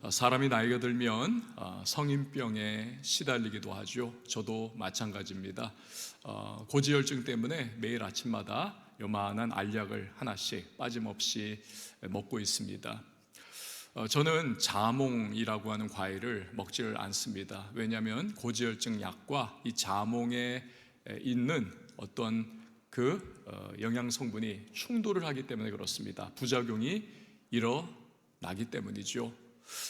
사람이 나이가 들면 성인병에 시달리기도 하죠. 저도 마찬가지입니다. 고지혈증 때문에 매일 아침마다 요만한 알약을 하나씩 빠짐없이 먹고 있습니다. 저는 자몽이라고 하는 과일을 먹지를 않습니다. 왜냐하면 고지혈증 약과 이 자몽에 있는 어떤 영양 성분이 충돌을 하기 때문에 그렇습니다. 부작용이 일어나기 때문이죠.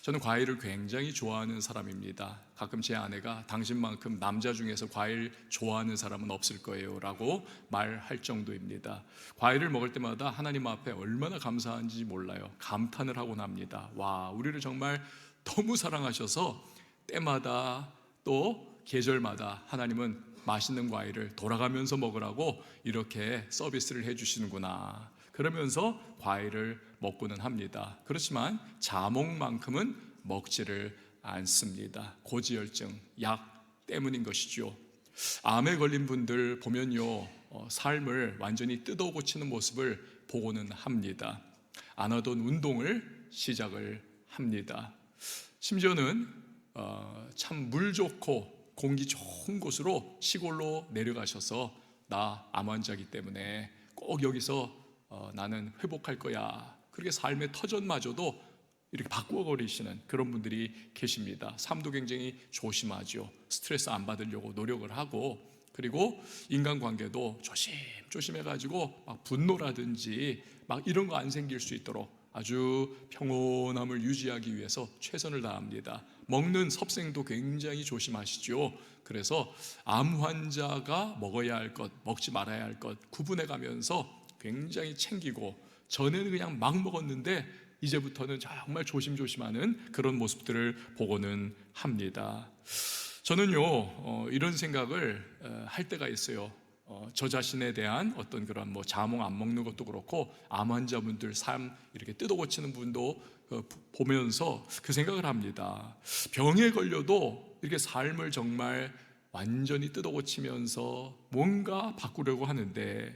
저는 과일을 굉장히 좋아하는 사람입니다. 가끔 제 아내가 당신만큼 남자 중에서 과일 좋아하는 사람은 없을 거예요 라고 말할 정도입니다. 과일을 먹을 때마다 하나님 앞에 얼마나 감사한지 몰라요. 감탄을 하곤 합니다. 와, 우리를 정말 너무 사랑하셔서 때마다 또 계절마다 하나님은 맛있는 과일을 돌아가면서 먹으라고 이렇게 서비스를 해주시는구나, 그러면서 과일을 먹고는 합니다. 그렇지만 자몽만큼은 먹지를 않습니다. 고지혈증 약 때문인 것이죠. 암에 걸린 분들 보면요, 삶을 완전히 뜯어 고치는 모습을 보고는 합니다. 안 하던 운동을 시작을 합니다. 심지어는 참 물 좋고 공기 좋은 곳으로 시골로 내려가셔서 나 암 환자이기 때문에 꼭 여기서 나는 회복할 거야, 그렇게 삶의 터전마저도 이렇게 바꾸어버리시는 그런 분들이 계십니다. 삶도 굉장히 조심하죠. 스트레스 안 받으려고 노력을 하고, 그리고 인간관계도 조심 해가지고 막 분노라든지 막 이런 거 안 생길 수 있도록 아주 평온함을 유지하기 위해서 최선을 다합니다. 먹는 섭생도 굉장히 조심하시죠. 그래서 암 환자가 먹어야 할 것, 먹지 말아야 할 것 구분해 가면서 굉장히 챙기고, 전에는 그냥 막 먹었는데 이제부터는 정말 조심조심하는 그런 모습들을 보고는 합니다. 저는요, 이런 생각을 할 때가 있어요. 저 자신에 대한 어떤 그런 자몽 안 먹는 것도 그렇고, 암 환자분들 삶 이렇게 뜯어 고치는 분도 보면서 그 생각을 합니다. 병에 걸려도 이렇게 삶을 정말 완전히 뜯어 고치면서 뭔가 바꾸려고 하는데,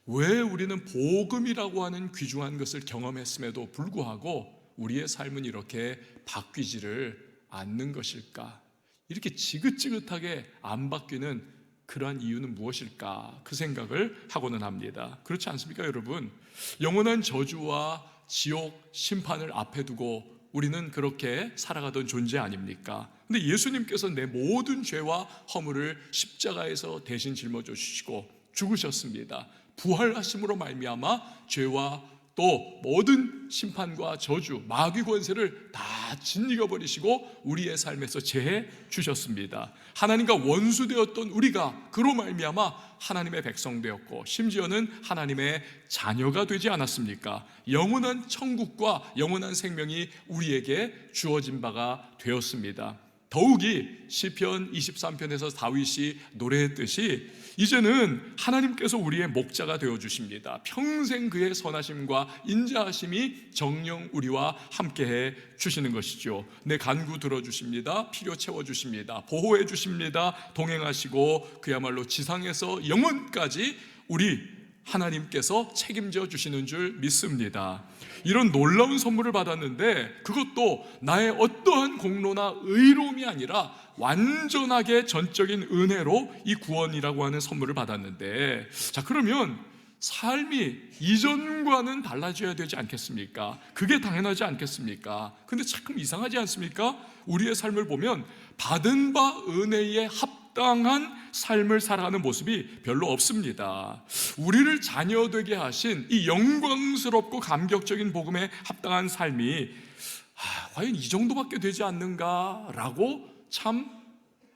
왜 우리는 복음이라고 하는 귀중한 것을 경험했음에도 불구하고 우리의 삶은 이렇게 바뀌지를 않는 것일까? 이렇게 지긋지긋하게 안 바뀌는 그러한 이유는 무엇일까? 그 생각을 하고는 합니다. 그렇지 않습니까, 여러분? 영원한 저주와 지옥 심판을 앞에 두고 우리는 그렇게 살아가던 존재 아닙니까? 근데 예수님께서 내 모든 죄와 허물을 십자가에서 대신 짊어져 주시고 죽으셨습니다. 부활하심으로 말미암아 죄와 또 모든 심판과 저주, 마귀 권세를 다 짓이겨 버리시고 우리의 삶에서 제해 주셨습니다. 하나님과 원수되었던 우리가 그로 말미암아 하나님의 백성 되었고, 심지어는 하나님의 자녀가 되지 않았습니까? 영원한 천국과 영원한 생명이 우리에게 주어진 바가 되었습니다. 더욱이 시편 23편에서 다윗이 노래했듯이 이제는 하나님께서 우리의 목자가 되어주십니다. 평생 그의 선하심과 인자하심이 정녕 우리와 함께해 주시는 것이죠. 내 간구 들어주십니다. 필요 채워주십니다. 보호해 주십니다. 동행하시고 그야말로 지상에서 영원까지 우리 하나님께서 책임져 주시는 줄 믿습니다. 이런 놀라운 선물을 받았는데, 그것도 나의 어떠한 공로나 의로움이 아니라 완전하게 전적인 은혜로 이 구원이라고 하는 선물을 받았는데, 자, 그러면 삶이 이전과는 달라져야 되지 않겠습니까? 그게 당연하지 않겠습니까? 근데 참 이상하지 않습니까? 우리의 삶을 보면 받은 바 은혜에 합당한 삶을 살아가는 모습이 별로 없습니다. 우리를 자녀되게 하신 이 영광스럽고 감격적인 복음에 합당한 삶이 과연 이 정도밖에 되지 않는가라고 참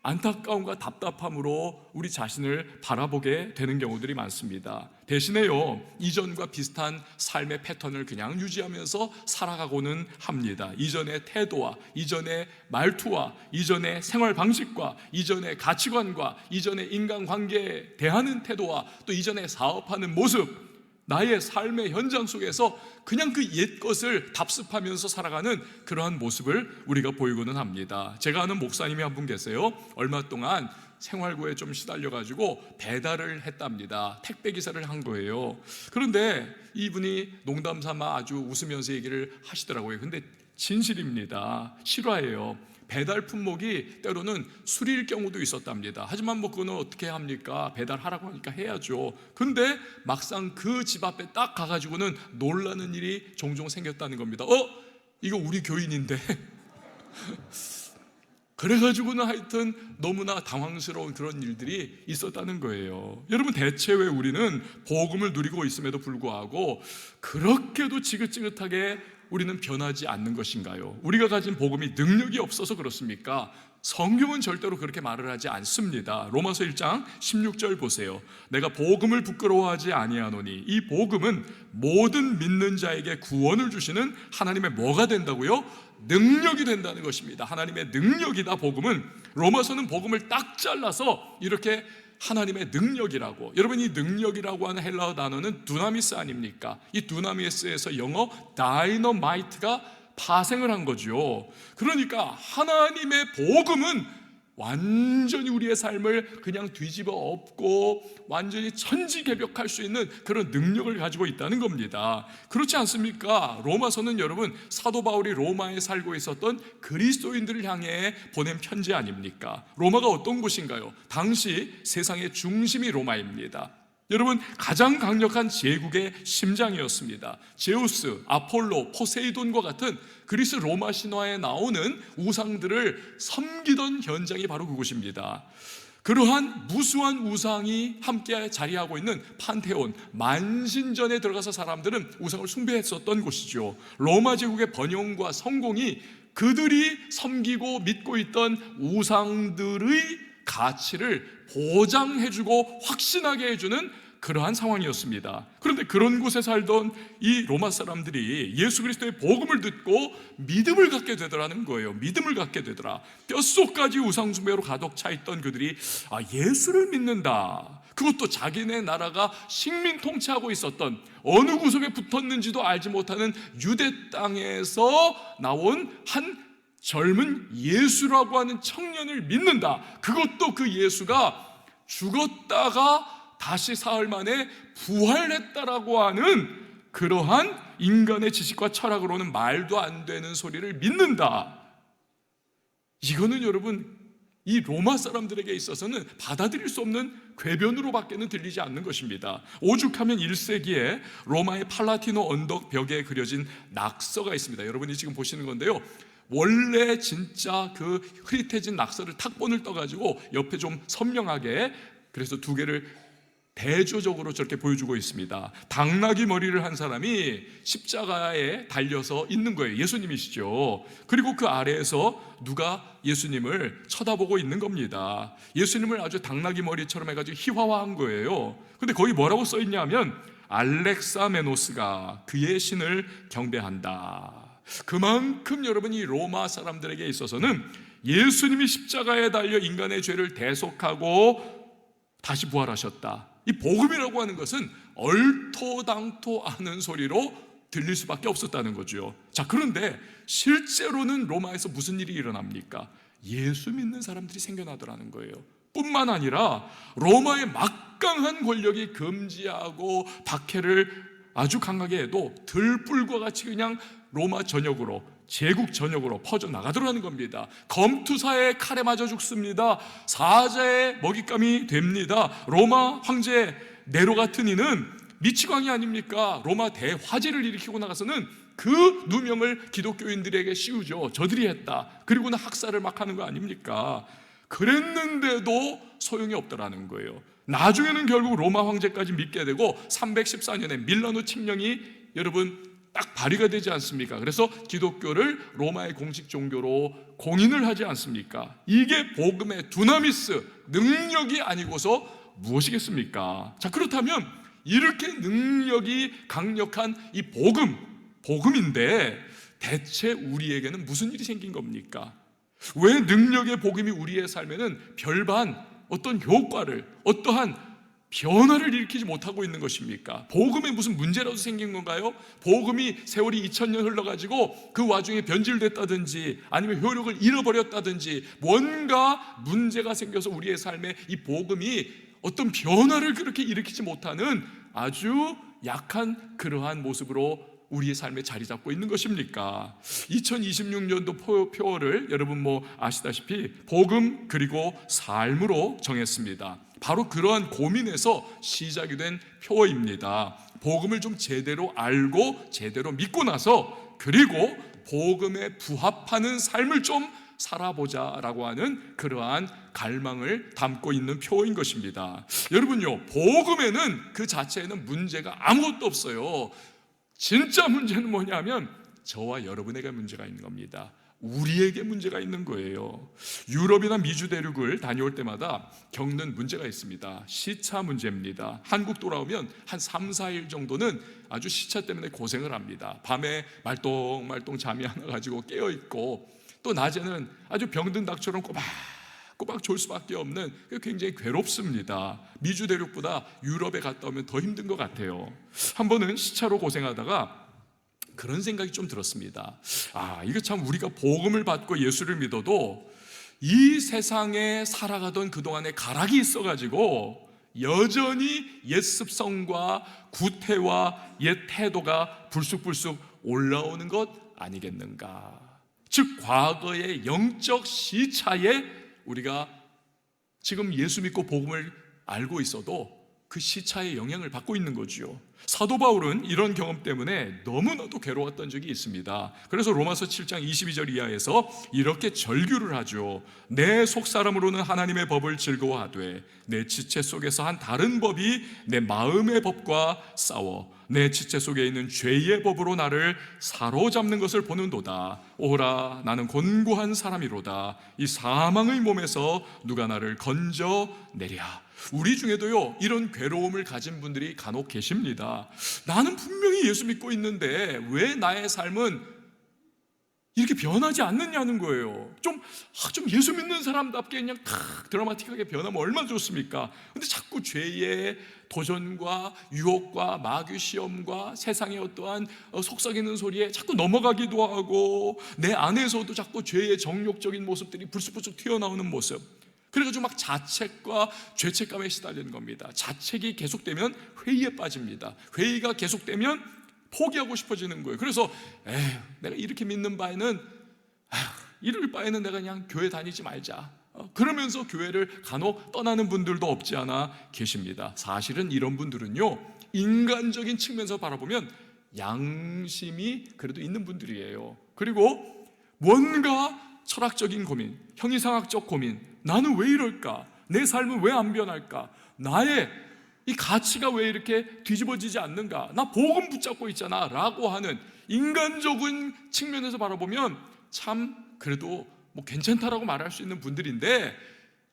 안타까움과 답답함으로 우리 자신을 바라보게 되는 경우들이 많습니다. 대신에요, 이전과 비슷한 삶의 패턴을 그냥 유지하면서 살아가고는 합니다. 이전의 태도와 이전의 말투와 이전의 생활 방식과 이전의 가치관과 이전의 인간관계에 대하는 태도와 또 이전의 사업하는 모습, 나의 삶의 현장 속에서 그냥 그 옛것을 답습하면서 살아가는 그러한 모습을 우리가 보이고는 합니다. 제가 아는 목사님이 한 분 계세요. 얼마 동안 생활고에 좀 시달려가지고 배달을 했답니다. 택배 기사를 한 거예요. 그런데 이분이 농담 삼아 아주 웃으면서 얘기를 하시더라고요. 근데 진실입니다. 실화예요. 배달 품목이 때로는 술일 경우도 있었답니다. 하지만 뭐 그거는 어떻게 합니까? 배달하라고 하니까 해야죠. 근데 막상 그 집 앞에 딱 가가지고는 놀라는 일이 종종 생겼다는 겁니다. 이거 우리 교인인데 그래가지고는 하여튼 너무나 당황스러운 그런 일들이 있었다는 거예요. 여러분, 대체 왜 우리는 복음을 누리고 있음에도 불구하고 그렇게도 지긋지긋하게 우리는 변하지 않는 것인가요? 우리가 가진 복음이 능력이 없어서 그렇습니까? 성경은 절대로 그렇게 말을 하지 않습니다. 로마서 1장 16절 보세요. 내가 복음을 부끄러워하지 아니하노니 이 복음은 모든 믿는 자에게 구원을 주시는 하나님의 뭐가 된다고요? 능력이 된다는 것입니다. 하나님의 능력이다. 복음은, 로마서는 복음을 딱 잘라서 이렇게 하나님의 능력이라고. 여러분, 이 능력이라고 하는 헬라어 단어는 두나미스 아닙니까? 이 두나미스에서 영어 다이너마이트가 파생을 한 거죠. 그러니까 하나님의 복음은 완전히 우리의 삶을 그냥 뒤집어 엎고 완전히 천지개벽할 수 있는 그런 능력을 가지고 있다는 겁니다. 그렇지 않습니까? 로마서는 여러분, 사도 바울이 로마에 살고 있었던 그리스도인들을 향해 보낸 편지 아닙니까? 로마가 어떤 곳인가요? 당시 세상의 중심이 로마입니다. 여러분, 가장 강력한 제국의 심장이었습니다. 제우스, 아폴로, 포세이돈과 같은 그리스 로마 신화에 나오는 우상들을 섬기던 현장이 바로 그곳입니다. 그러한 무수한 우상이 함께 자리하고 있는 판테온, 만신전에 들어가서 사람들은 우상을 숭배했었던 곳이죠. 로마 제국의 번영과 성공이 그들이 섬기고 믿고 있던 우상들의 가치를 보장해주고 확신하게 해주는 그러한 상황이었습니다. 그런데 그런 곳에 살던 이 로마 사람들이 예수 그리스도의 복음을 듣고 믿음을 갖게 되더라는 거예요. 믿음을 갖게 되더라. 뼛속까지 우상숭배로 가득 차 있던 그들이 예수를 믿는다. 그것도 자기네 나라가 식민 통치하고 있었던 어느 구석에 붙었는지도 알지 못하는 유대 땅에서 나온 한 젊은 예수라고 하는 청년을 믿는다. 그것도 그 예수가 죽었다가 다시 사흘 만에 부활했다라고 하는 그러한 인간의 지식과 철학으로는 말도 안 되는 소리를 믿는다. 이거는 여러분, 이 로마 사람들에게 있어서는 받아들일 수 없는 궤변으로 밖에는 들리지 않는 것입니다. 오죽하면 1세기에 로마의 팔라티노 언덕 벽에 그려진 낙서가 있습니다. 여러분이 지금 보시는 건데요, 원래 진짜 그 흐릿해진 낙서를 탁본을 떠가지고 옆에 좀 선명하게, 그래서 두 개를 대조적으로 저렇게 보여주고 있습니다. 당나귀 머리를 한 사람이 십자가에 달려서 있는 거예요. 예수님이시죠. 그리고 그 아래에서 누가 예수님을 쳐다보고 있는 겁니다. 예수님을 아주 당나귀 머리처럼 해가지고 희화화한 거예요. 근데 거기 뭐라고 써있냐면 알렉사메노스가 그의 신을 경배한다. 그만큼 여러분, 이 로마 사람들에게 있어서는 예수님이 십자가에 달려 인간의 죄를 대속하고 다시 부활하셨다. 이 복음이라고 하는 것은 얼토당토 않은 소리로 들릴 수밖에 없었다는 거죠. 자, 그런데 실제로는 로마에서 무슨 일이 일어납니까? 예수 믿는 사람들이 생겨나더라는 거예요. 뿐만 아니라 로마의 막강한 권력이 금지하고 박해를 아주 강하게 해도 들불과 같이 그냥 로마 전역으로, 제국 전역으로 퍼져나가더라는 겁니다. 검투사의 칼에 맞아 죽습니다. 사자의 먹잇감이 됩니다. 로마 황제 네로 같은 이는 미치광이 아닙니까? 로마 대화재를 일으키고 나가서는 그 누명을 기독교인들에게 씌우죠. 저들이 했다. 그리고는 학살을 막 하는 거 아닙니까? 그랬는데도 소용이 없더라는 거예요. 나중에는 결국 로마 황제까지 믿게 되고 314년에 밀라노 칙령이 여러분 딱 발의가 되지 않습니까? 그래서 기독교를 로마의 공식 종교로 공인을 하지 않습니까? 이게 복음의 두나미스, 능력이 아니고서 무엇이겠습니까? 자, 그렇다면 이렇게 능력이 강력한 이 복음인데 대체 우리에게는 무슨 일이 생긴 겁니까? 왜 능력의 복음이 우리의 삶에는 별반 어떤 효과를, 어떠한 변화를 일으키지 못하고 있는 것입니까? 복음에 무슨 문제라도 생긴 건가요? 복음이 세월이 2000년 흘러가지고 그 와중에 변질됐다든지 아니면 효력을 잃어버렸다든지 뭔가 문제가 생겨서 우리의 삶에 이 복음이 어떤 변화를 그렇게 일으키지 못하는 아주 약한 그러한 모습으로 우리의 삶에 자리 잡고 있는 것입니까? 2026년도 표어를 여러분 아시다시피 복음 그리고 삶으로 정했습니다. 바로 그러한 고민에서 시작이 된 표어입니다. 복음을 좀 제대로 알고 제대로 믿고 나서 그리고 복음에 부합하는 삶을 좀 살아보자라고 하는 그러한 갈망을 담고 있는 표어인 것입니다. 여러분요, 복음에는 그 자체에는 문제가 아무것도 없어요. 진짜 문제는 뭐냐면 저와 여러분에게 문제가 있는 겁니다. 우리에게 문제가 있는 거예요. 유럽이나 미주 대륙을 다녀올 때마다 겪는 문제가 있습니다. 시차 문제입니다. 한국 돌아오면 한 3, 4일 정도는 아주 시차 때문에 고생을 합니다. 밤에 말똥말똥 잠이 안 와가지고 깨어있고, 또 낮에는 아주 병든 닭처럼 꼬박꼬박 졸 수밖에 없는, 굉장히 괴롭습니다. 미주 대륙보다 유럽에 갔다 오면 더 힘든 것 같아요. 한 번은 시차로 고생하다가 그런 생각이 좀 들었습니다. 이거 참 우리가 복음을 받고 예수를 믿어도 이 세상에 살아가던 그동안의 가락이 있어가지고 여전히 옛 습성과 구태와 옛 태도가 불쑥불쑥 올라오는 것 아니겠는가. 즉 과거의 영적 시차에 우리가 지금 예수 믿고 복음을 알고 있어도 그 시차의 영향을 받고 있는 거지요. 사도 바울은 이런 경험 때문에 너무나도 괴로웠던 적이 있습니다. 그래서 로마서 7장 22절 이하에서 이렇게 절규를 하죠. 내 속사람으로는 하나님의 법을 즐거워하되 내 지체 속에서 한 다른 법이 내 마음의 법과 싸워 내 지체 속에 있는 죄의 법으로 나를 사로잡는 것을 보는도다. 오라, 나는 곤고한 사람이로다. 이 사망의 몸에서 누가 나를 건져내랴. 우리 중에도요, 이런 괴로움을 가진 분들이 간혹 계십니다. 나는 분명히 예수 믿고 있는데 왜 나의 삶은 이렇게 변하지 않느냐는 거예요. 좀 예수 믿는 사람답게 그냥 드라마틱하게 변하면 얼마나 좋습니까? 근데 자꾸 죄의 도전과 유혹과 마귀 시험과 세상의 어떠한 속삭이는 소리에 자꾸 넘어가기도 하고, 내 안에서도 자꾸 죄의 정욕적인 모습들이 불쑥불쑥 튀어나오는 모습, 그래가지고 막 자책과 죄책감에 시달리는 겁니다. 자책이 계속되면 회의에 빠집니다. 회의가 계속되면 포기하고 싶어지는 거예요. 그래서 내가 이렇게 믿는 바에는 이럴 바에는 내가 그냥 교회 다니지 말자, 그러면서 교회를 간혹 떠나는 분들도 없지 않아 계십니다. 사실은 이런 분들은요, 인간적인 측면에서 바라보면 양심이 그래도 있는 분들이에요. 그리고 뭔가 철학적인 고민, 형이상학적 고민, 나는 왜 이럴까? 내 삶은 왜 안 변할까? 나의 이 가치가 왜 이렇게 뒤집어지지 않는가? 나 복음 붙잡고 있잖아 라고 하는 인간적인 측면에서 바라보면 참 그래도 괜찮다라고 말할 수 있는 분들인데,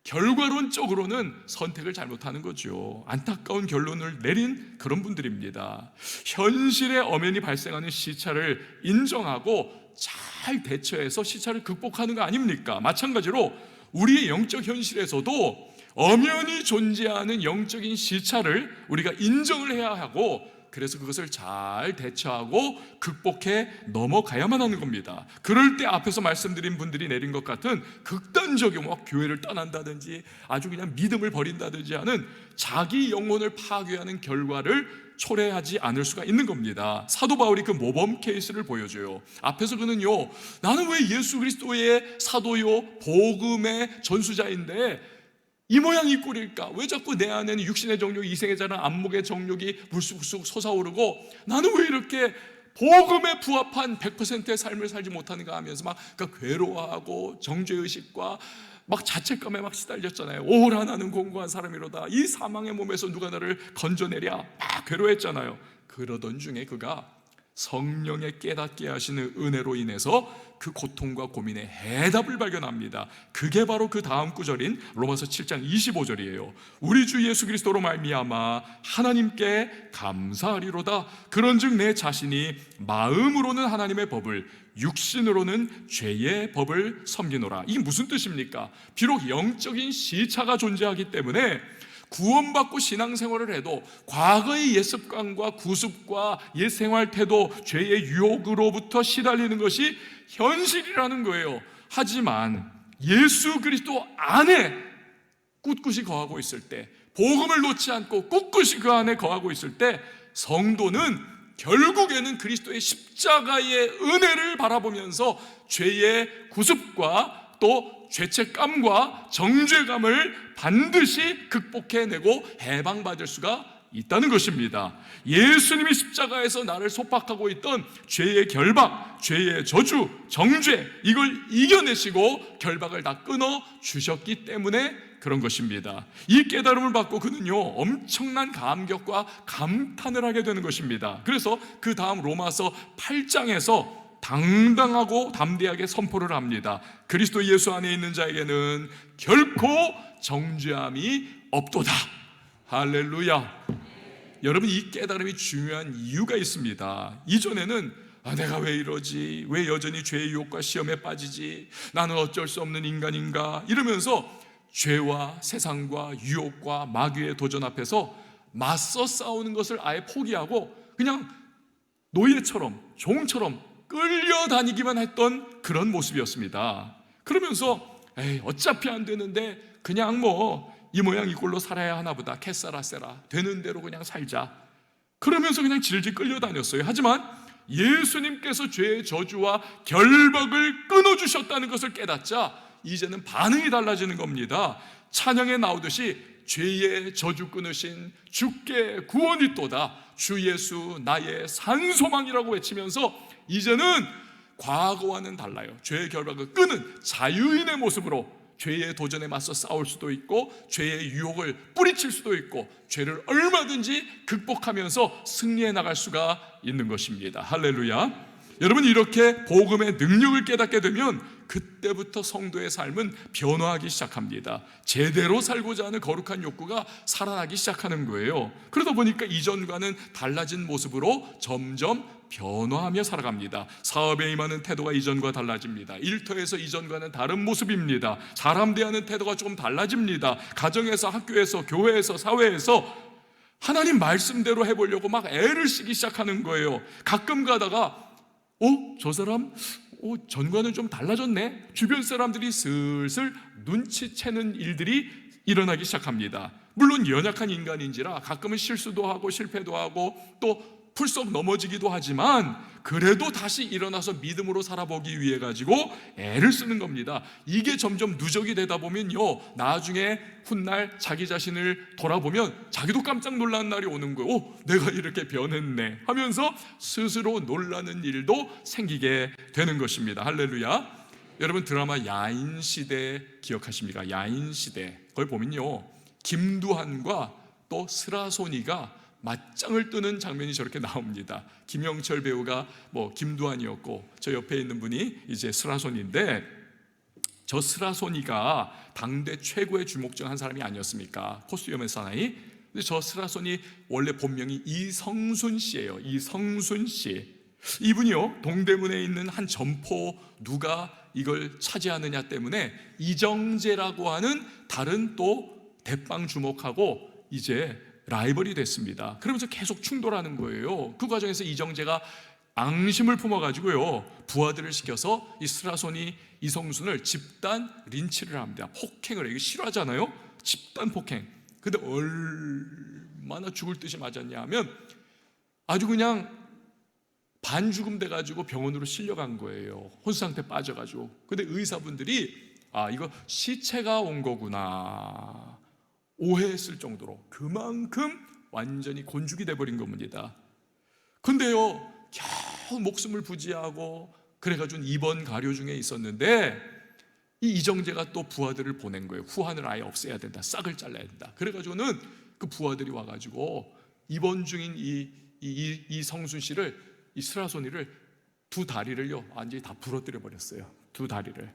결과론적으로는 선택을 잘못하는 거죠. 안타까운 결론을 내린 그런 분들입니다. 현실의 엄연히 발생하는 시차를 인정하고 잘 대처해서 시차를 극복하는 거 아닙니까? 마찬가지로 우리의 영적 현실에서도 엄연히 존재하는 영적인 시차를 우리가 인정을 해야 하고, 그래서 그것을 잘 대처하고 극복해 넘어가야만 하는 겁니다. 그럴 때 앞에서 말씀드린 분들이 내린 것 같은 극단적인 교회를 떠난다든지 아주 그냥 믿음을 버린다든지 하는 자기 영혼을 파괴하는 결과를 초래하지 않을 수가 있는 겁니다. 사도 바울이 그 모범 케이스를 보여줘요. 앞에서 그는요, 나는 왜 예수 그리스도의 사도요 복음의 전수자인데 이 모양 이 꼴일까? 왜 자꾸 내 안에는 육신의 정욕, 이생의 자랑, 안목의 정욕이 불쑥불쑥 솟아오르고 나는 왜 이렇게 복음에 부합한 100%의 삶을 살지 못하는가 하면서 막 괴로워하고 정죄의식과 막 자책감에 막 시달렸잖아요. 오라, 나는 공고한 사람이로다. 이 사망의 몸에서 누가 나를 건져내랴. 막 괴로워했잖아요. 그러던 중에 그가 성령의 깨닫게 하시는 은혜로 인해서 그 고통과 고민의 해답을 발견합니다. 그게 바로 그 다음 구절인 로마서 7장 25절이에요. 우리 주 예수 그리스도로 말미암아 하나님께 감사하리로다. 그런즉 내 자신이 마음으로는 하나님의 법을, 육신으로는 죄의 법을 섬기노라. 이게 무슨 뜻입니까? 비록 영적인 시차가 존재하기 때문에 구원받고 신앙생활을 해도 과거의 옛습관과 구습과 옛생활 태도, 죄의 유혹으로부터 시달리는 것이 현실이라는 거예요. 하지만 예수 그리스도 안에 꿋꿋이 거하고 있을 때, 복음을 놓지 않고 꿋꿋이 그 안에 거하고 있을 때 성도는 결국에는 그리스도의 십자가의 은혜를 바라보면서 죄의 구습과 또 죄책감과 정죄감을 반드시 극복해내고 해방받을 수가 있다는 것입니다. 예수님이 십자가에서 나를 속박하고 있던 죄의 결박, 죄의 저주, 정죄, 이걸 이겨내시고 결박을 다 끊어 주셨기 때문에 그런 것입니다. 이 깨달음을 받고 그는요, 엄청난 감격과 감탄을 하게 되는 것입니다. 그래서 그 다음 로마서 8장에서 당당하고 담대하게 선포를 합니다. 그리스도 예수 안에 있는 자에게는 결코 정죄함이 없도다. 할렐루야. 여러분, 이 깨달음이 중요한 이유가 있습니다. 이전에는 내가 왜 이러지? 왜 여전히 죄의 유혹과 시험에 빠지지? 나는 어쩔 수 없는 인간인가? 이러면서 죄와 세상과 유혹과 마귀의 도전 앞에서 맞서 싸우는 것을 아예 포기하고 그냥 노예처럼, 종처럼 끌려다니기만 했던 그런 모습이었습니다. 그러면서 어차피 안 되는데 그냥 이 모양 이 꼴로 살아야 하나 보다, 캐싸라세라, 되는 대로 그냥 살자, 그러면서 그냥 질질 끌려다녔어요. 하지만 예수님께서 죄의 저주와 결박을 끊어주셨다는 것을 깨닫자 이제는 반응이 달라지는 겁니다. 찬양에 나오듯이 죄의 저주 끊으신 주께 구원이 또다, 주 예수 나의 산소망이라고 외치면서 이제는 과거와는 달라요. 죄의 결박을 끄는 자유인의 모습으로 죄의 도전에 맞서 싸울 수도 있고 죄의 유혹을 뿌리칠 수도 있고 죄를 얼마든지 극복하면서 승리해 나갈 수가 있는 것입니다. 할렐루야. 여러분, 이렇게 복음의 능력을 깨닫게 되면 그때부터 성도의 삶은 변화하기 시작합니다. 제대로 살고자 하는 거룩한 욕구가 살아나기 시작하는 거예요. 그러다 보니까 이전과는 달라진 모습으로 점점 변화하며 살아갑니다. 사업에 임하는 태도가 이전과 달라집니다. 일터에서 이전과는 다른 모습입니다. 사람 대하는 태도가 조금 달라집니다. 가정에서, 학교에서, 교회에서, 사회에서 하나님 말씀대로 해보려고 막 애를 쓰기 시작하는 거예요. 가끔 가다가 저 사람 전과는 좀 달라졌네. 주변 사람들이 슬슬 눈치채는 일들이 일어나기 시작합니다. 물론 연약한 인간인지라 가끔은 실수도 하고 실패도 하고 또 풀썩 넘어지기도 하지만 그래도 다시 일어나서 믿음으로 살아보기 위해 가지고 애를 쓰는 겁니다. 이게 점점 누적이 되다 보면요, 나중에 훗날 자기 자신을 돌아보면 자기도 깜짝 놀라는 날이 오는 거예요. 내가 이렇게 변했네 하면서 스스로 놀라는 일도 생기게 되는 것입니다. 할렐루야. 여러분, 드라마 야인시대 기억하십니까? 야인시대, 그걸 보면요, 김두한과 또 스라소니가 맞짱을 뜨는 장면이 저렇게 나옵니다. 김영철 배우가 김두한이었고 저 옆에 있는 분이 이제 스라손인데, 저 스라손이가 당대 최고의 주목적 한 사람이 아니었습니까? 코스염의 사나이. 근데 저 스라손이 원래 본명이 이성순 씨예요. 이성순 씨. 이분이요, 동대문에 있는 한 점포 누가 이걸 차지하느냐 때문에 이정재라고 하는 다른 또 대빵 주목하고 이제 라이벌이 됐습니다. 그러면서 계속 충돌하는 거예요. 그 과정에서 이정재가 앙심을 품어가지고요, 부하들을 시켜서 이 스라손이 이성순을 집단 린치를 합니다. 폭행을 해요. 이거 싫어하잖아요. 집단 폭행. 근데 얼마나 죽을 듯이 맞았냐 하면 아주 그냥 반죽음 돼가지고 병원으로 실려간 거예요. 혼수상태 빠져가지고. 근데 의사분들이 이거 시체가 온 거구나 오해했을 정도로 그만큼 완전히 곤죽이 돼버린 겁니다. 근데요, 겨우 목숨을 부지하고 그래가지고 입원 가료 중에 있었는데 이 이정재가 또 부하들을 보낸 거예요. 후환을 아예 없애야 된다, 싹을 잘라야 된다. 그래가지고는 그 부하들이 와가지고 입원 중인 이 성순 씨를, 이 스라소니를 두 다리를요 완전히 다 부러뜨려 버렸어요. 두 다리를.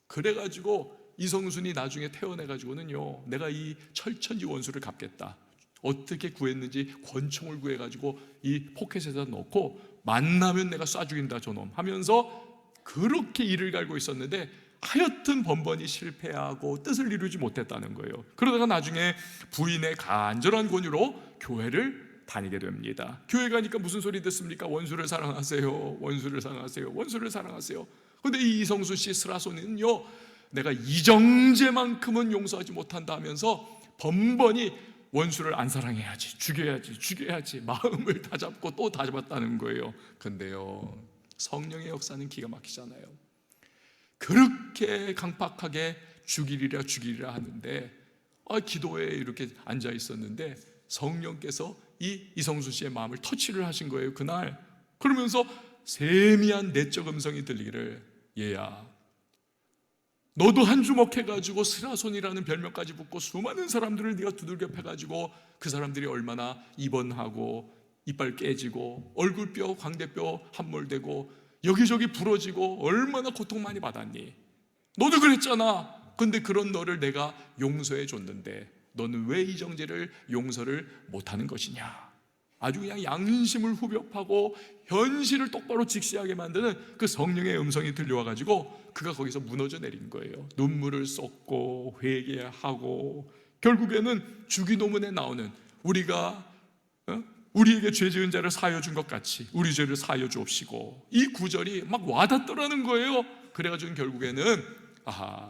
그래가지고 이성순이 나중에 태어나가지고는요, 내가 이 철천지 원수를 갚겠다. 어떻게 구했는지 권총을 구해가지고 이 포켓에다 넣고 만나면 내가 쏴 죽인다 저놈 하면서 그렇게 이를 갈고 있었는데 하여튼 번번이 실패하고 뜻을 이루지 못했다는 거예요. 그러다가 나중에 부인의 간절한 권유로 교회를 다니게 됩니다. 교회 가니까 무슨 소리 듣습니까? 원수를 사랑하세요, 원수를 사랑하세요, 원수를 사랑하세요. 근데 이 이성순 씨 스라소니는요, 내가 이정재만큼은 용서하지 못한다 하면서 번번이 원수를 안 사랑해야지, 죽여야지 마음을 다 잡고 또 다 잡았다는 거예요. 근데요, 성령의 역사는 기가 막히잖아요. 그렇게 강팍하게 죽이리라 하는데 기도에 이렇게 앉아 있었는데 성령께서 이성수 씨의 마음을 터치를 하신 거예요, 그날. 그러면서 세미한 내적 음성이 들리기를, 얘야, 너도 한 주먹 해가지고 스라손이라는 별명까지 붙고 수많은 사람들을 네가 두들겨 패가지고 그 사람들이 얼마나 입원하고 이빨 깨지고 얼굴뼈, 광대뼈 함몰되고 여기저기 부러지고 얼마나 고통 많이 받았니? 너도 그랬잖아. 근데 그런 너를 내가 용서해 줬는데 너는 왜 이정재를 용서를 못하는 것이냐? 아주 그냥 양심을 후벼파고 현실을 똑바로 직시하게 만드는 그 성령의 음성이 들려와가지고 그가 거기서 무너져 내린 거예요. 눈물을 쏟고 회개하고 결국에는 주기도문에 나오는 우리가 우리에게 죄 지은 자를 사하여 준 것 같이 우리 죄를 사하여 주옵시고, 이 구절이 막 와닿더라는 거예요. 그래가지고 결국에는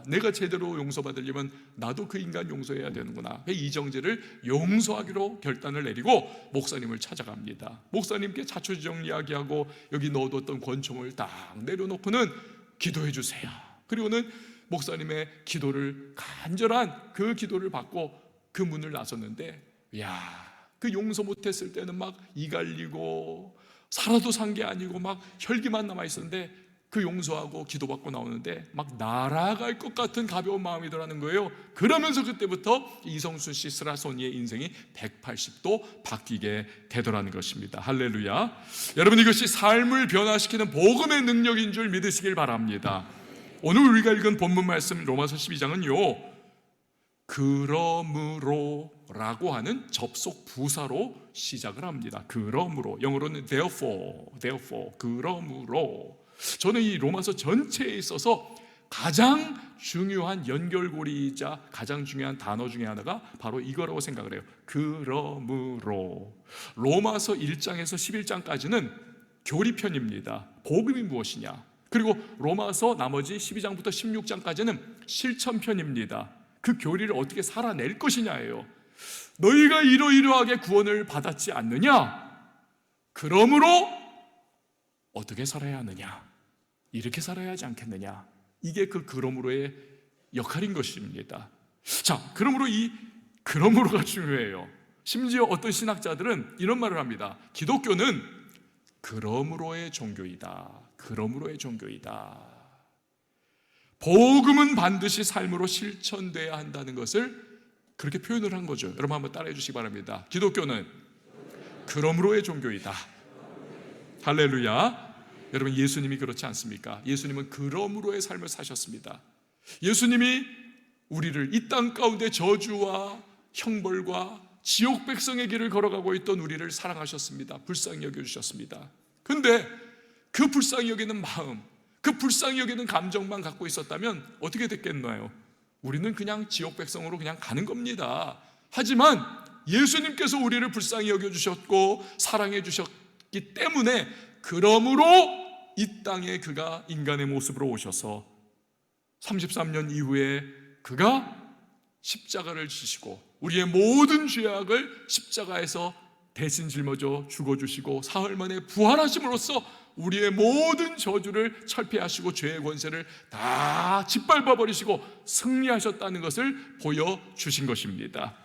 내가 제대로 용서받으려면 나도 그 인간 용서해야 되는구나. 이정재를 용서하기로 결단을 내리고 목사님을 찾아갑니다. 목사님께 자초지종 이야기하고 여기 넣어뒀던 권총을 딱 내려놓고는 기도해 주세요. 그리고는 목사님의 기도를, 간절한 그 기도를 받고 그 문을 나섰는데, 그 용서 못했을 때는 막 이갈리고 살아도 산 게 아니고 막 혈기만 남아있었는데 그 용서하고 기도받고 나오는데 막 날아갈 것 같은 가벼운 마음이더라는 거예요. 그러면서 그때부터 이성수 씨 스라소니의 인생이 180도 바뀌게 되더라는 것입니다. 할렐루야. 여러분, 이것이 삶을 변화시키는 복음의 능력인 줄 믿으시길 바랍니다. 오늘 우리가 읽은 본문 말씀 로마서 12장은요 그러므로 라고 하는 접속 부사로 시작을 합니다. 그러므로, 영어로는 therefore, 그러므로. 저는 이 로마서 전체에 있어서 가장 중요한 연결고리이자 가장 중요한 단어 중에 하나가 바로 이거라고 생각을 해요. 그러므로. 로마서 1장에서 11장까지는 교리편입니다. 복음이 무엇이냐. 그리고 로마서 나머지 12장부터 16장까지는 실천편입니다. 그 교리를 어떻게 살아낼 것이냐예요. 너희가 이러이러하게 구원을 받았지 않느냐? 그러므로 어떻게 살아야 하느냐? 이렇게 살아야 하지 않겠느냐? 이게 그 그러므로의 역할인 것입니다. 자, 그러므로 이 그러므로가 중요해요. 심지어 어떤 신학자들은 이런 말을 합니다. 기독교는 그러므로의 종교이다. 그러므로의 종교이다. 복음은 반드시 삶으로 실천돼야 한다는 것을 그렇게 표현을 한 거죠. 여러분 한번 따라해 주시기 바랍니다. 기독교는 그러므로의 종교이다. 할렐루야. 여러분, 예수님이 그렇지 않습니까? 예수님은 그러므로의 삶을 사셨습니다. 예수님이 우리를 이 땅 가운데 저주와 형벌과 지옥 백성의 길을 걸어가고 있던 우리를 사랑하셨습니다. 불쌍히 여겨주셨습니다. 근데 그 불쌍히 여기는 마음, 그 불쌍히 여기는 감정만 갖고 있었다면 어떻게 됐겠나요? 우리는 그냥 지옥 백성으로 그냥 가는 겁니다. 하지만 예수님께서 우리를 불쌍히 여겨주셨고 사랑해 주셨기 때문에 그러므로 이 땅에 그가 인간의 모습으로 오셔서 33년 이후에 그가 십자가를 지시고 우리의 모든 죄악을 십자가에서 대신 짊어져 죽어주시고 사흘 만에 부활하심으로써 우리의 모든 저주를 철폐하시고 죄의 권세를 다 짓밟아 버리시고 승리하셨다는 것을 보여주신 것입니다.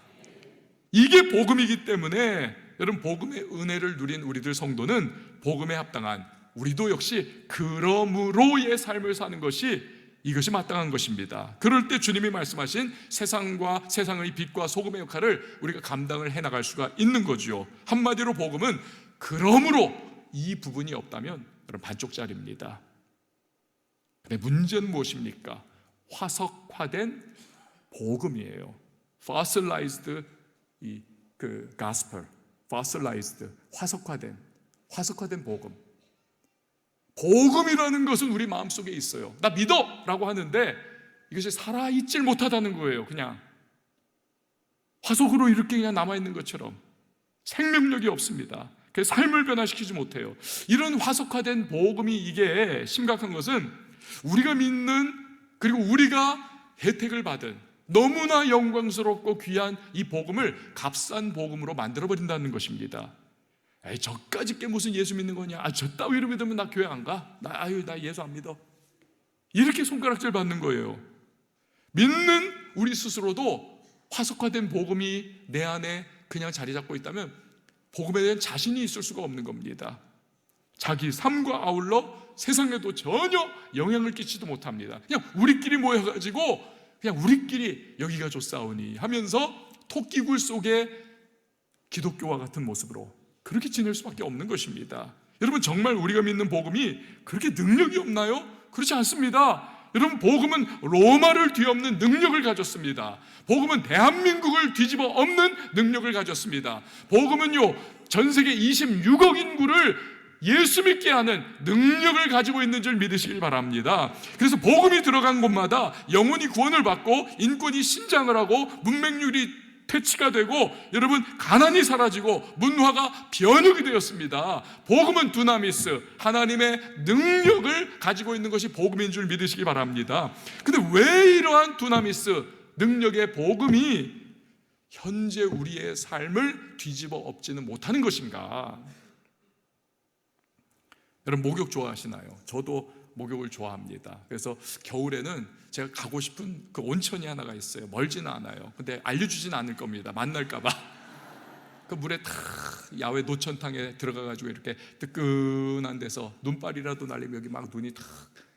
이게 복음이기 때문에 여러분, 복음의 은혜를 누린 우리들 성도는 복음에 합당한, 우리도 역시 그러므로의 삶을 사는 것이 이것이 마땅한 것입니다. 그럴 때 주님이 말씀하신 세상과 세상의 빛과 소금의 역할을 우리가 감당을 해나갈 수가 있는 거지요. 한마디로 복음은 그러므로 이 부분이 없다면 여러분 반쪽짜리입니다. 근데 문제는 무엇입니까? 화석화된 복음이에요. fossilized gospel, fossilized, 화석화된 복음. 복음이라는 것은 우리 마음속에 있어요. 나 믿어! 라고 하는데 이것이 살아있질 못하다는 거예요. 그냥 화석으로 이렇게 그냥 남아있는 것처럼 생명력이 없습니다. 그래서 삶을 변화시키지 못해요. 이런 화석화된 복음이 이게 심각한 것은 우리가 믿는, 그리고 우리가 혜택을 받은, 너무나 영광스럽고 귀한 이 복음을 값싼 복음으로 만들어버린다는 것입니다. 에이, 저까짓 게 무슨 예수 믿는 거냐? 저 따위로 믿으면 나 교회 안 가? 나 예수 안 믿어. 이렇게 손가락질 받는 거예요. 믿는 우리 스스로도 화석화된 복음이 내 안에 그냥 자리 잡고 있다면 복음에 대한 자신이 있을 수가 없는 겁니다. 자기 삶과 아울러 세상에도 전혀 영향을 끼치지도 못합니다. 그냥 우리끼리 모여가지고 그냥 우리끼리 여기가 좋사오니 하면서 토끼굴 속에 기독교와 같은 모습으로 그렇게 지낼 수밖에 없는 것입니다. 여러분, 정말 우리가 믿는 복음이 그렇게 능력이 없나요? 그렇지 않습니다. 여러분, 복음은 로마를 뒤엎는 능력을 가졌습니다. 복음은 대한민국을 뒤집어 엎는 능력을 가졌습니다. 복음은요, 전 세계 26억 인구를 예수 믿게 하는 능력을 가지고 있는 줄 믿으시길 바랍니다. 그래서 복음이 들어간 곳마다 영혼이 구원을 받고 인권이 신장을 하고 문맹률이 퇴치가 되고 여러분 가난이 사라지고 문화가 변혁이 되었습니다. 복음은 두나미스, 하나님의 능력을 가지고 있는 것이 복음인 줄 믿으시기 바랍니다. 근데 왜 이러한 두나미스 능력의 복음이 현재 우리의 삶을 뒤집어 엎지는 못하는 것인가? 여러분, 목욕 좋아하시나요? 저도 목욕을 좋아합니다. 그래서 겨울에는 제가 가고 싶은 그 온천이 하나가 있어요. 멀지는 않아요. 근데 알려주진 않을 겁니다. 만날까봐. 그 물에 탁 야외 노천탕에 들어가가지고 이렇게 뜨끈한 데서 눈발이라도 날리면 여기 막 눈이 탁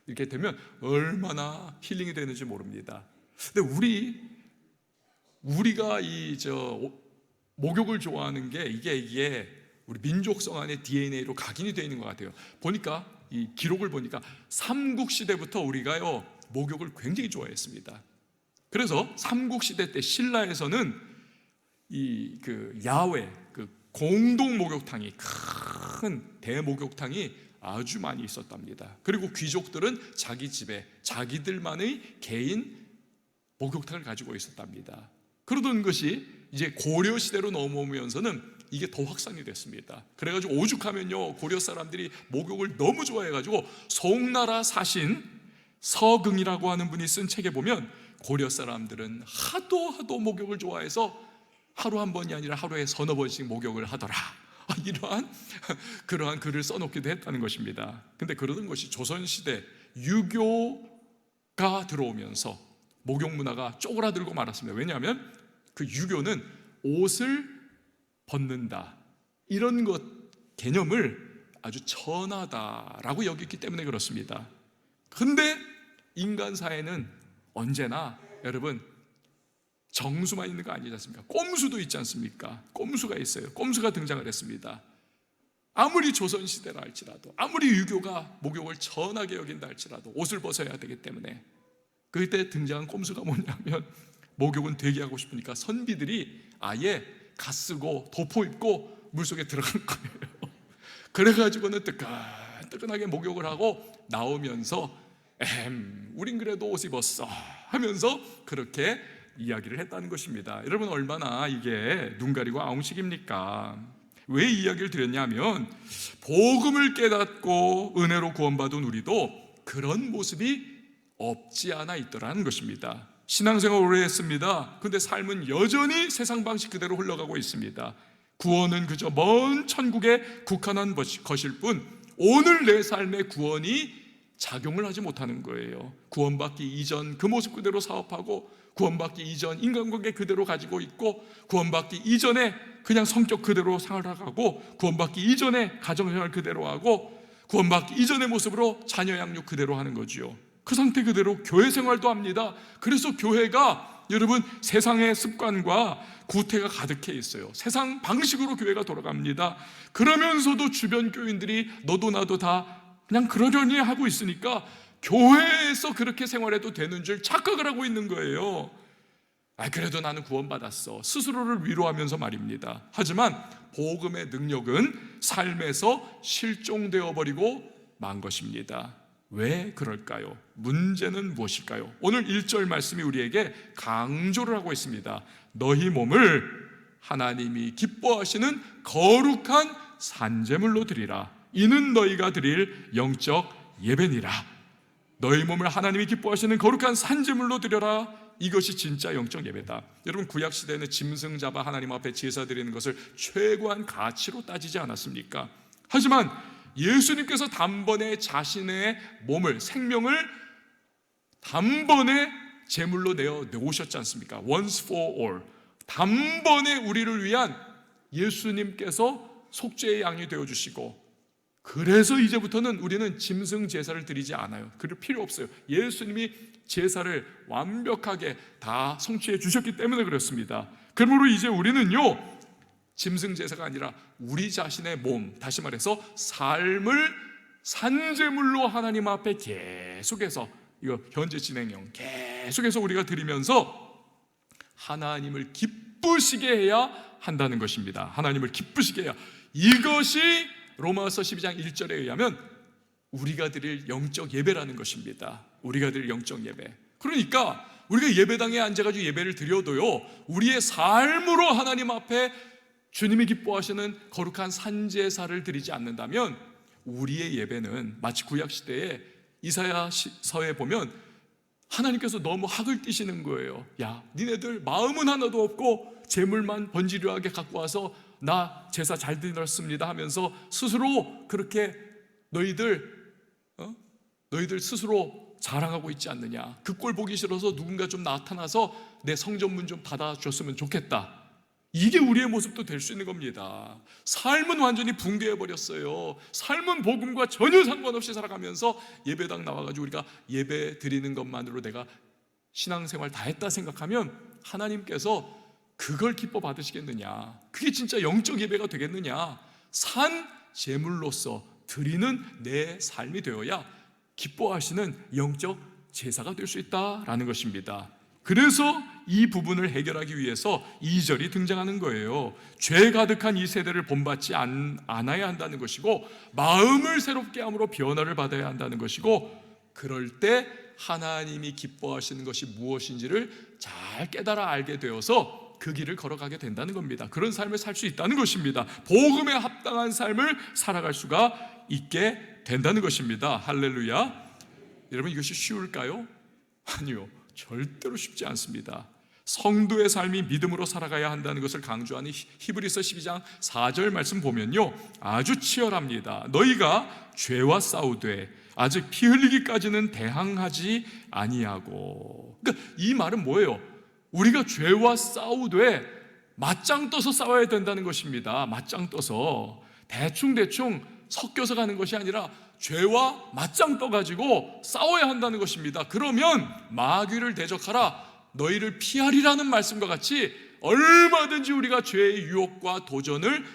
이렇게 되면 얼마나 힐링이 되는지 모릅니다. 근데 우리가 목욕을 좋아하는 게 이게 우리 민족성 안에 DNA로 각인이 되어 있는 것 같아요. 보니까 이 기록을 보니까 삼국시대부터 우리가요 목욕을 굉장히 좋아했습니다. 그래서 삼국시대 때 신라에서는 야외 공동 목욕탕이 큰 대목욕탕이 아주 많이 있었답니다. 그리고 귀족들은 자기 집에 자기들만의 개인 목욕탕을 가지고 있었답니다. 그러던 것이 이제 고려 시대로 넘어오면서는 이게 더 확산이 됐습니다. 그래가지고 오죽하면요 고려 사람들이 목욕을 너무 좋아해가지고 송나라 사신 서긍이라고 하는 분이 쓴 책에 보면 고려 사람들은 하도 목욕을 좋아해서 하루 한 번이 아니라 하루에 서너 번씩 목욕을 하더라, 그러한 글을 써놓기도 했다는 것입니다. 근데 그러던 것이 조선시대 유교가 들어오면서 목욕 문화가 쪼그라들고 말았습니다. 왜냐하면 그 유교는 옷을 벗는다 이런 것 개념을 아주 천하다라고 여겼기 때문에 그렇습니다. 근데 인간 사회는 언제나 여러분 정수만 있는 거 아니지 않습니까? 꼼수도 있지 않습니까? 꼼수가 있어요. 꼼수가 등장을 했습니다. 아무리 조선시대라 할지라도, 아무리 유교가 목욕을 천하게 여긴다 할지라도 옷을 벗어야 되기 때문에 그때 등장한 꼼수가 뭐냐면 목욕은 되게 하고 싶으니까 선비들이 아예 가 쓰고 도포 입고 물속에 들어간 거예요. 그래가지고는 뜨끈뜨끈하게 목욕을 하고 나오면서 우린 그래도 옷 입었어 하면서 그렇게 이야기를 했다는 것입니다. 여러분, 얼마나 이게 눈 가리고 아웅식입니까? 왜 이 이야기를 드렸냐면 복음을 깨닫고 은혜로 구원받은 우리도 그런 모습이 없지 않아 있더라는 것입니다. 신앙생활 오래 했습니다. 근데 삶은 여전히 세상 방식 그대로 흘러가고 있습니다. 구원은 그저 먼 천국에 국한한 것일 뿐 오늘 내 삶의 구원이 작용을 하지 못하는 거예요. 구원받기 이전 그 모습 그대로 사업하고, 구원받기 이전 인간관계 그대로 가지고 있고, 구원받기 이전에 그냥 성격 그대로 살아가고, 구원받기 이전에 가정생활 그대로 하고, 구원받기 이전의 모습으로 자녀 양육 그대로 하는 거지요. 그 상태 그대로 교회 생활도 합니다. 그래서 교회가 여러분 세상의 습관과 구태가 가득해 있어요. 세상 방식으로 교회가 돌아갑니다. 그러면서도 주변 교인들이 너도 나도 다 그냥 그러려니 하고 있으니까 교회에서 그렇게 생활해도 되는 줄 착각을 하고 있는 거예요. 그래도 나는 구원받았어, 스스로를 위로하면서 말입니다. 하지만 복음의 능력은 삶에서 실종되어 버리고 만 것입니다. 왜 그럴까요? 문제는 무엇일까요? 오늘 1절 말씀이 우리에게 강조를 하고 있습니다. 너희 몸을 하나님이 기뻐하시는 거룩한 산제물로 드리라. 이는 너희가 드릴 영적 예배니라. 너희 몸을 하나님이 기뻐하시는 거룩한 산제물로 드려라. 이것이 진짜 영적 예배다. 여러분, 구약 시대에는 짐승 잡아 하나님 앞에 제사 드리는 것을 최고한 가치로 따지지 않았습니까? 하지만 예수님께서 단번에 자신의 몸을, 생명을 단번에 제물로 내어 놓으셨지 않습니까? Once for all. 단번에 우리를 위한 예수님께서 속죄의 양이 되어주시고, 그래서 이제부터는 우리는 짐승 제사를 드리지 않아요. 그럴 필요 없어요. 예수님이 제사를 완벽하게 다 성취해 주셨기 때문에 그렇습니다. 그러므로 이제 우리는요, 짐승 제사가 아니라 우리 자신의 몸, 다시 말해서 삶을 산제물로 하나님 앞에 계속해서, 이거 현재 진행형, 계속해서 우리가 드리면서 하나님을 기쁘시게 해야 한다는 것입니다. 하나님을 기쁘시게 해야. 이것이 로마서 12장 1절에 의하면 우리가 드릴 영적 예배라는 것입니다. 우리가 드릴 영적 예배. 그러니까 우리가 예배당에 앉아가지고 예배를 드려도요, 우리의 삶으로 하나님 앞에 주님이 기뻐하시는 거룩한 산제사를 드리지 않는다면 우리의 예배는 마치 구약시대에 이사야서에 보면 하나님께서 너무 학을 띠시는 거예요. 야, 니네들 마음은 하나도 없고 재물만 번지르하게 갖고 와서 나 제사 잘 드렸습니다 하면서 스스로 그렇게 너희들 스스로 자랑하고 있지 않느냐. 그 꼴 보기 싫어서 누군가 좀 나타나서 내 성전문 좀 닫아줬으면 좋겠다. 이게 우리의 모습도 될 수 있는 겁니다. 삶은 완전히 붕괴해버렸어요. 삶은 복음과 전혀 상관없이 살아가면서 예배당 나와가지고 우리가 예배 드리는 것만으로 내가 신앙생활 다 했다 생각하면 하나님께서 그걸 기뻐 받으시겠느냐? 그게 진짜 영적 예배가 되겠느냐? 산 제물로서 드리는 내 삶이 되어야 기뻐하시는 영적 제사가 될 수 있다라는 것입니다. 그래서 이 부분을 해결하기 위해서 2절이 등장하는 거예요. 죄 가득한 이 세대를 본받지 않아야 한다는 것이고, 마음을 새롭게 함으로 변화를 받아야 한다는 것이고, 그럴 때 하나님이 기뻐하시는 것이 무엇인지를 잘 깨달아 알게 되어서 그 길을 걸어가게 된다는 겁니다. 그런 삶을 살 수 있다는 것입니다. 복음에 합당한 삶을 살아갈 수가 있게 된다는 것입니다. 할렐루야. 여러분, 이것이 쉬울까요? 아니요, 절대로 쉽지 않습니다. 성도의 삶이 믿음으로 살아가야 한다는 것을 강조하는 히브리서 12장 4절 말씀 보면요, 아주 치열합니다. 너희가 죄와 싸우되 아직 피 흘리기까지는 대항하지 아니하고. 그러니까 이 말은 뭐예요? 우리가 죄와 싸우되 맞짱 떠서 싸워야 된다는 것입니다. 맞짱 떠서 대충 섞여서 가는 것이 아니라 죄와 맞짱 떠가지고 싸워야 한다는 것입니다. 그러면 마귀를 대적하라, 너희를 피하리라는 말씀과 같이 얼마든지 우리가 죄의 유혹과 도전을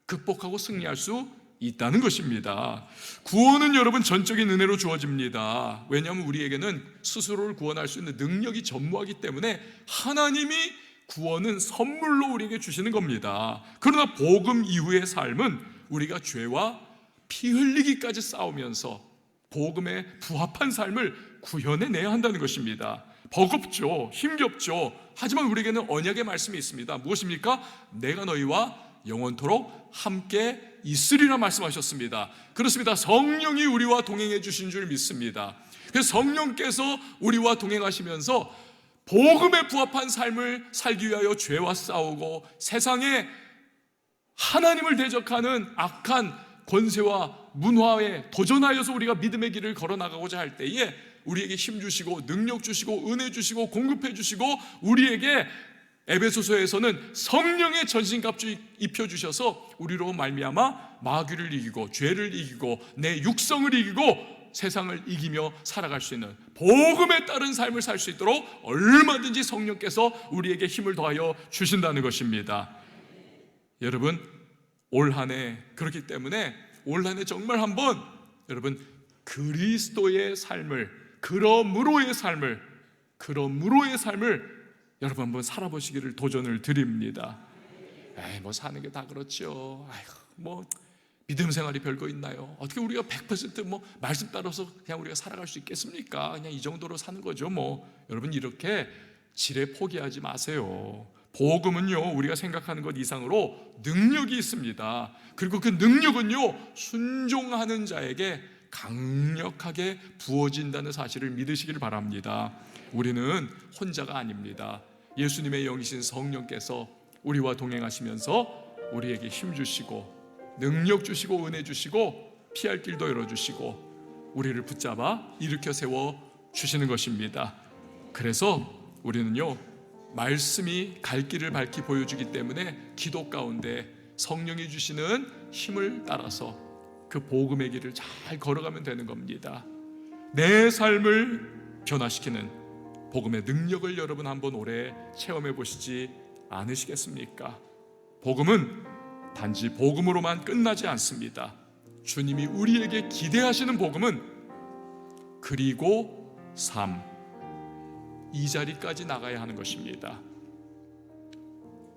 극복하고 승리할 수 있다는 것입니다. 구원은 여러분 전적인 은혜로 주어집니다. 왜냐하면 우리에게는 스스로를 구원할 수 있는 능력이 전무하기 때문에 하나님이 구원은 선물로 우리에게 주시는 겁니다. 그러나 복음 이후의 삶은 우리가 죄와 피 흘리기까지 싸우면서 복음에 부합한 삶을 구현해내야 한다는 것입니다. 버겁죠, 힘겹죠. 하지만 우리에게는 언약의 말씀이 있습니다. 무엇입니까? 내가 너희와 영원토록 함께 있으리라 말씀하셨습니다. 그렇습니다. 성령이 우리와 동행해 주신 줄 믿습니다. 그래서 성령께서 우리와 동행하시면서 복음에 부합한 삶을 살기 위하여 죄와 싸우고 세상에 하나님을 대적하는 악한 권세와 문화에 도전하여서 우리가 믿음의 길을 걸어나가고자 할 때에 우리에게 힘 주시고 능력 주시고 은혜 주시고 공급해 주시고, 우리에게 에베소서에서는 성령의 전신갑주 입혀주셔서 우리로 말미암아 마귀를 이기고 죄를 이기고 내 육성을 이기고 세상을 이기며 살아갈 수 있는 복음에 따른 삶을 살 수 있도록 얼마든지 성령께서 우리에게 힘을 더하여 주신다는 것입니다. 여러분, 올 한 해, 그렇기 때문에 올 한 해 정말 한번 여러분 그리스도의 삶을, 그러므로의 삶을 여러분 한번 살아보시기를 도전을 드립니다. 에이, 뭐 사는 게 다 그렇죠. 아이고, 뭐 믿음 생활이 별거 있나요? 어떻게 우리가 100% 뭐 말씀 따라서 그냥 우리가 살아갈 수 있겠습니까? 그냥 이 정도로 사는 거죠. 뭐 여러분, 이렇게 지레 포기하지 마세요. 복음은요, 우리가 생각하는 것 이상으로 능력이 있습니다. 그리고 그 능력은요, 순종하는 자에게 강력하게 부어진다는 사실을 믿으시길 바랍니다. 우리는 혼자가 아닙니다. 예수님의 영이신 성령께서 우리와 동행하시면서 우리에게 힘 주시고 능력 주시고 은혜 주시고 피할 길도 열어주시고 우리를 붙잡아 일으켜 세워 주시는 것입니다. 그래서 우리는요, 말씀이 갈 길을 밝히 보여주기 때문에 기도 가운데 성령이 주시는 힘을 따라서 그 복음의 길을 잘 걸어가면 되는 겁니다. 내 삶을 변화시키는 복음의 능력을 여러분 한번 올해 체험해 보시지 않으시겠습니까? 복음은 단지 복음으로만 끝나지 않습니다. 주님이 우리에게 기대하시는 복음은 그리고 삶, 이 자리까지 나가야 하는 것입니다.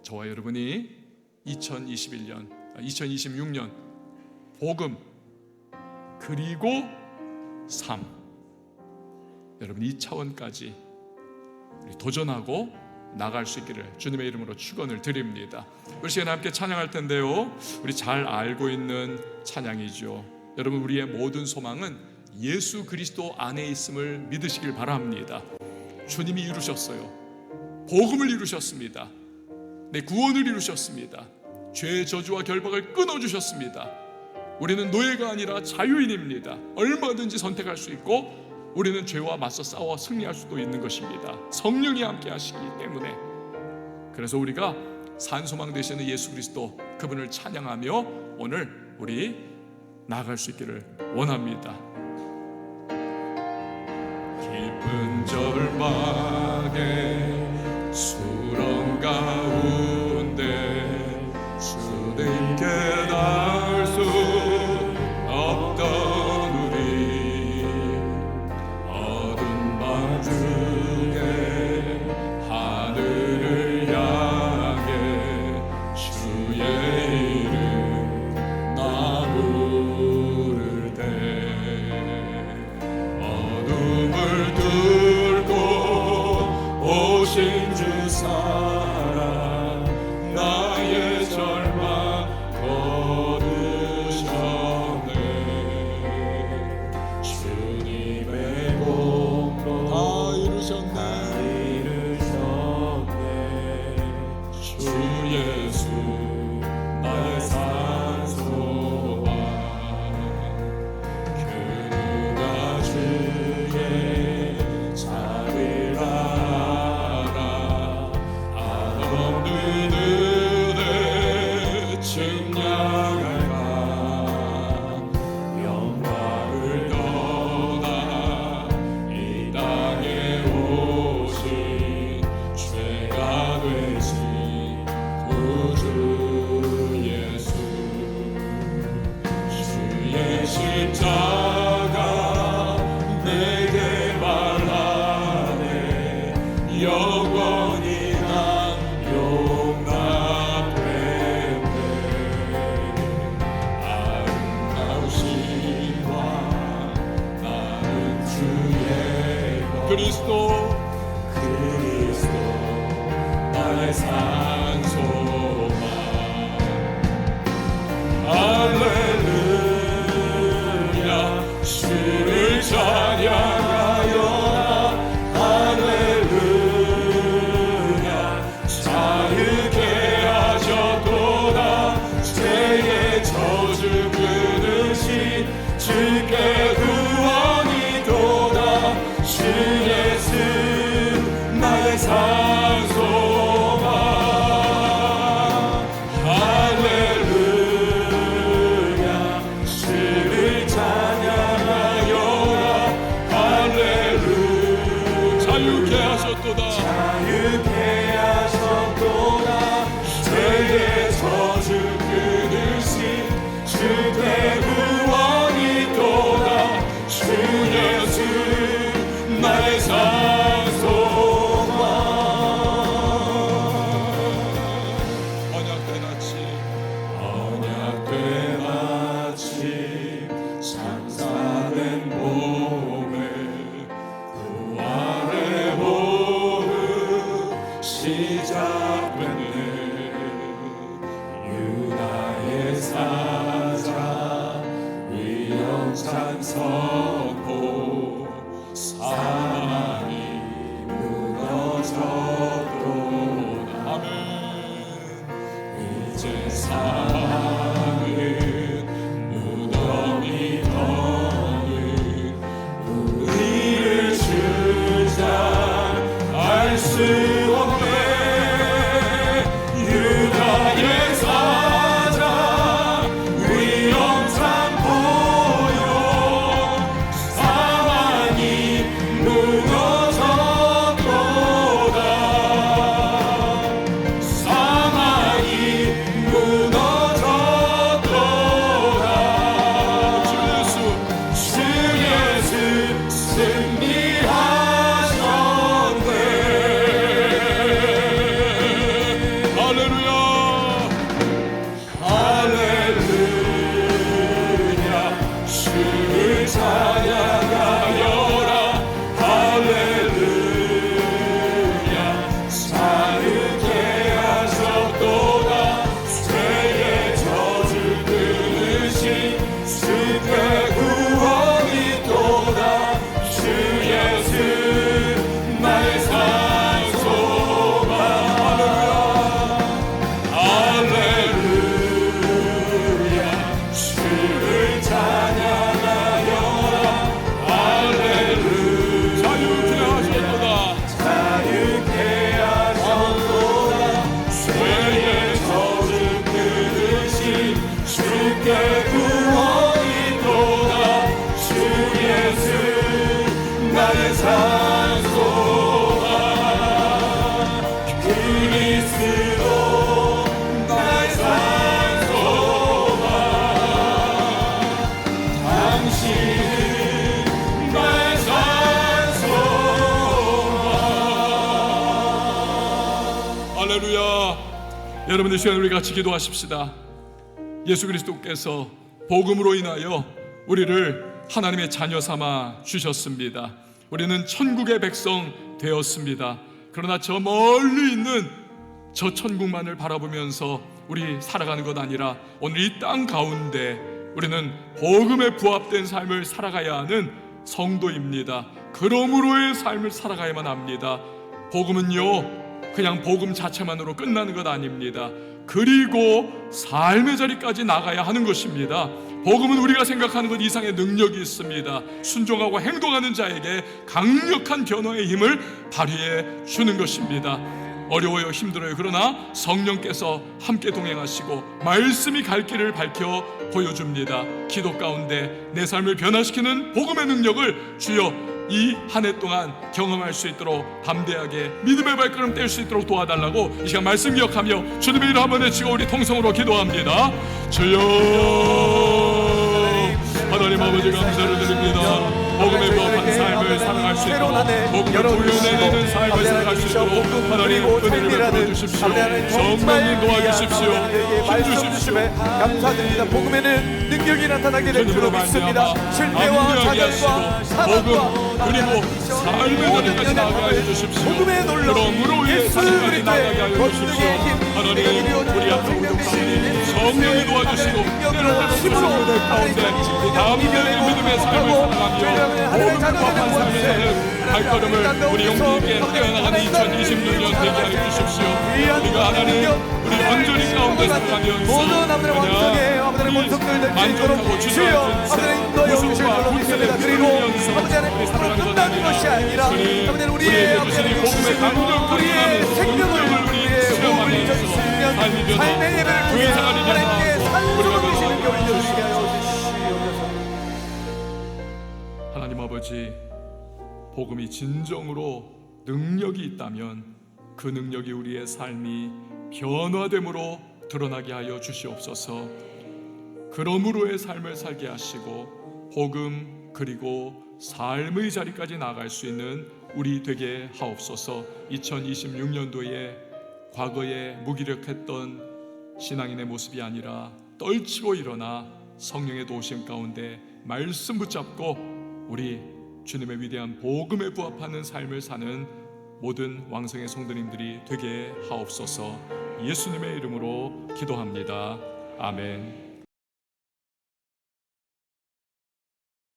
저와 여러분이 2026년 복음 그리고 삶, 여러분 이 차원까지 우리 도전하고 나갈 수 있기를 주님의 이름으로 축원을 드립니다. 우리 시간에 함께 찬양할 텐데요, 우리 잘 알고 있는 찬양이죠. 여러분, 우리의 모든 소망은 예수 그리스도 안에 있음을 믿으시길 바랍니다. 주님이 이루셨어요. 복음을 이루셨습니다. 내 구원을 이루셨습니다. 죄의 저주와 결박을 끊어주셨습니다. 우리는 노예가 아니라 자유인입니다. 얼마든지 선택할 수 있고 우리는 죄와 맞서 싸워 승리할 수도 있는 것입니다. 성령이 함께 하시기 때문에. 그래서 우리가 산소망 되시는 예수 그리스도, 그분을 찬양하며 오늘 우리 나아갈 수 있기를 원합니다. 깊은 절망의 수렁 가운데 주님께 닿을 수 없던 우리, 어두운 밤 중에 하늘을 향해 주의 이름 나 부를 때, 어둠을 뚫고 오신 주 사랑, 나의 절망 거두셨네. 주님의 공로 다 이루셨네. 주 예수 나의 산소와, 그 누가 주의 자비를 알아. 한없는 은혜 증량할까. 영광을 떠나 이 땅에 오신 죄가 되신 구주 예수, 주의 십자가 내게 말하네. 영원히 난 용납했네. 아름다우신 왕, 나는 주의 것 그리스도 나의 산소망. 할렐루야, 주를 찬양하여라. 할렐루야, 자유케 하셨도다. 죄의 저주 끊으신 주께 구원이 도다. 주 예수 나의 산소망. 할렐루야, 주를 찬양하여라. 할렐루야, 자유케 하셨도다. 자유케 하셨도다. 죄의 저주 끊으신 주께 구원이 도다. 세상 선포 사랑이 무너져도 아멘. 이제 사랑은 무덤이 더는 우리를 주장할 수 없네. 유다의 사자 위엄상 보여 사망이 무너졌도다. 사망이 무너졌도다. 주 예수 승리하셨네. 할렐루야 할렐루야. 주를 찬양하여라. 할렐루야. 사르게 하셨도다. 죄의 저주 끊으신 주께 구원이 또다. 주 예수 나의 산소가. 할렐루야. 주를 찬양하여라. 할렐루야. 자유케 하셨도다. 자유케 하셨도다. 죄의 저주 끊으신 주께 구원이 또다. 주 예수 나의 산소가. 그리스도 나의 산소가. 당신은 나의 산소가. 할렐루야. 여러분, 이 시간 우리 같이 기도하십시다. 예수 그리스도께서 복음으로 인하여 우리를 하나님의 자녀 삼아 주셨습니다. 우리는 천국의 백성 되었습니다. 그러나 저 멀리 있는 저 천국만을 바라보면서 우리 살아가는 것 아니라 오늘 이 땅 가운데 우리는 복음에 부합된 삶을 살아가야 하는 성도입니다. 그러므로의 삶을 살아가야만 합니다. 복음은요 그냥 복음 자체만으로 끝나는 것 아닙니다. 그리고 삶의 자리까지 나가야 하는 것입니다. 복음은 우리가 생각하는 것 이상의 능력이 있습니다. 순종하고 행동하는 자에게 강력한 변화의 힘을 발휘해 주는 것입니다. 어려워요, 힘들어요. 그러나 성령께서 함께 동행하시고 말씀이 갈 길을 밝혀 보여줍니다. 기도 가운데 내 삶을 변화시키는 복음의 능력을 주여 이 한 해 동안 경험할 수 있도록 담대하게 믿음의 발걸음 뗄 수 있도록 도와달라고 이 시간 말씀 기억하며 주님의 이름 한번 외치고 우리 통성으로 기도합니다. 주여 하나님 아버지 감사를 드립니다. 복음에 부합한 삶을 살아갈 수 있도록 복음을 보여내는 삶을 살아갈 수 있도록 하나님 은혜를 베풀어 주십시오. 성령님 도와주십시오. 힘주십시오. 감사드립니다. 복음에는 능력이 나타나게 될 줄로 믿습니다. 실패와 자결과 사랑과 그리고 삶의 자리까지 나가게 해주십시오. 복음의 놀라움 그러므로 의 삶까지 나가게 하여 주십시오. 하나님 우리 앞으로 오죽하니 성령이 도와주시고 때로는 힘으로 가운데 담대하게 믿음의 삶을 살아가며 복음에 부합한 삶을 사는 발걸음을 우리 용기 있게 뛰어나가는 2026년 되게 하여 주십시오. 우리가 하나님 우리 온전히 가운데 살아가면서 만족하고 주님의 구속과 불쾌를 누리면서 끝나는 것이 아니라 우리의 복음의 강력한 생명을 우리 체험하면서 삶이 변화 교회 생활이 변화 우리가 변화하게 하여 하나님 아버지 복음이 진정으로 능력이 있다면 그 능력이 우리의 삶이 변화됨으로 드러나게 하여 주시옵소서. 그러므로의 삶을 살게 하시고 복음 그리고 삶의 자리까지 나아갈 수 있는 우리 되게 하옵소서. 2026년도에 과거에 무기력했던 신앙인의 모습이 아니라 떨치고 일어나 성령의 도우심 가운데 말씀 붙잡고 우리 주님의 위대한 복음에 부합하는 삶을 사는 모든 왕성의 성도님들이 되게 하옵소서. 예수님의 이름으로 기도합니다. 아멘.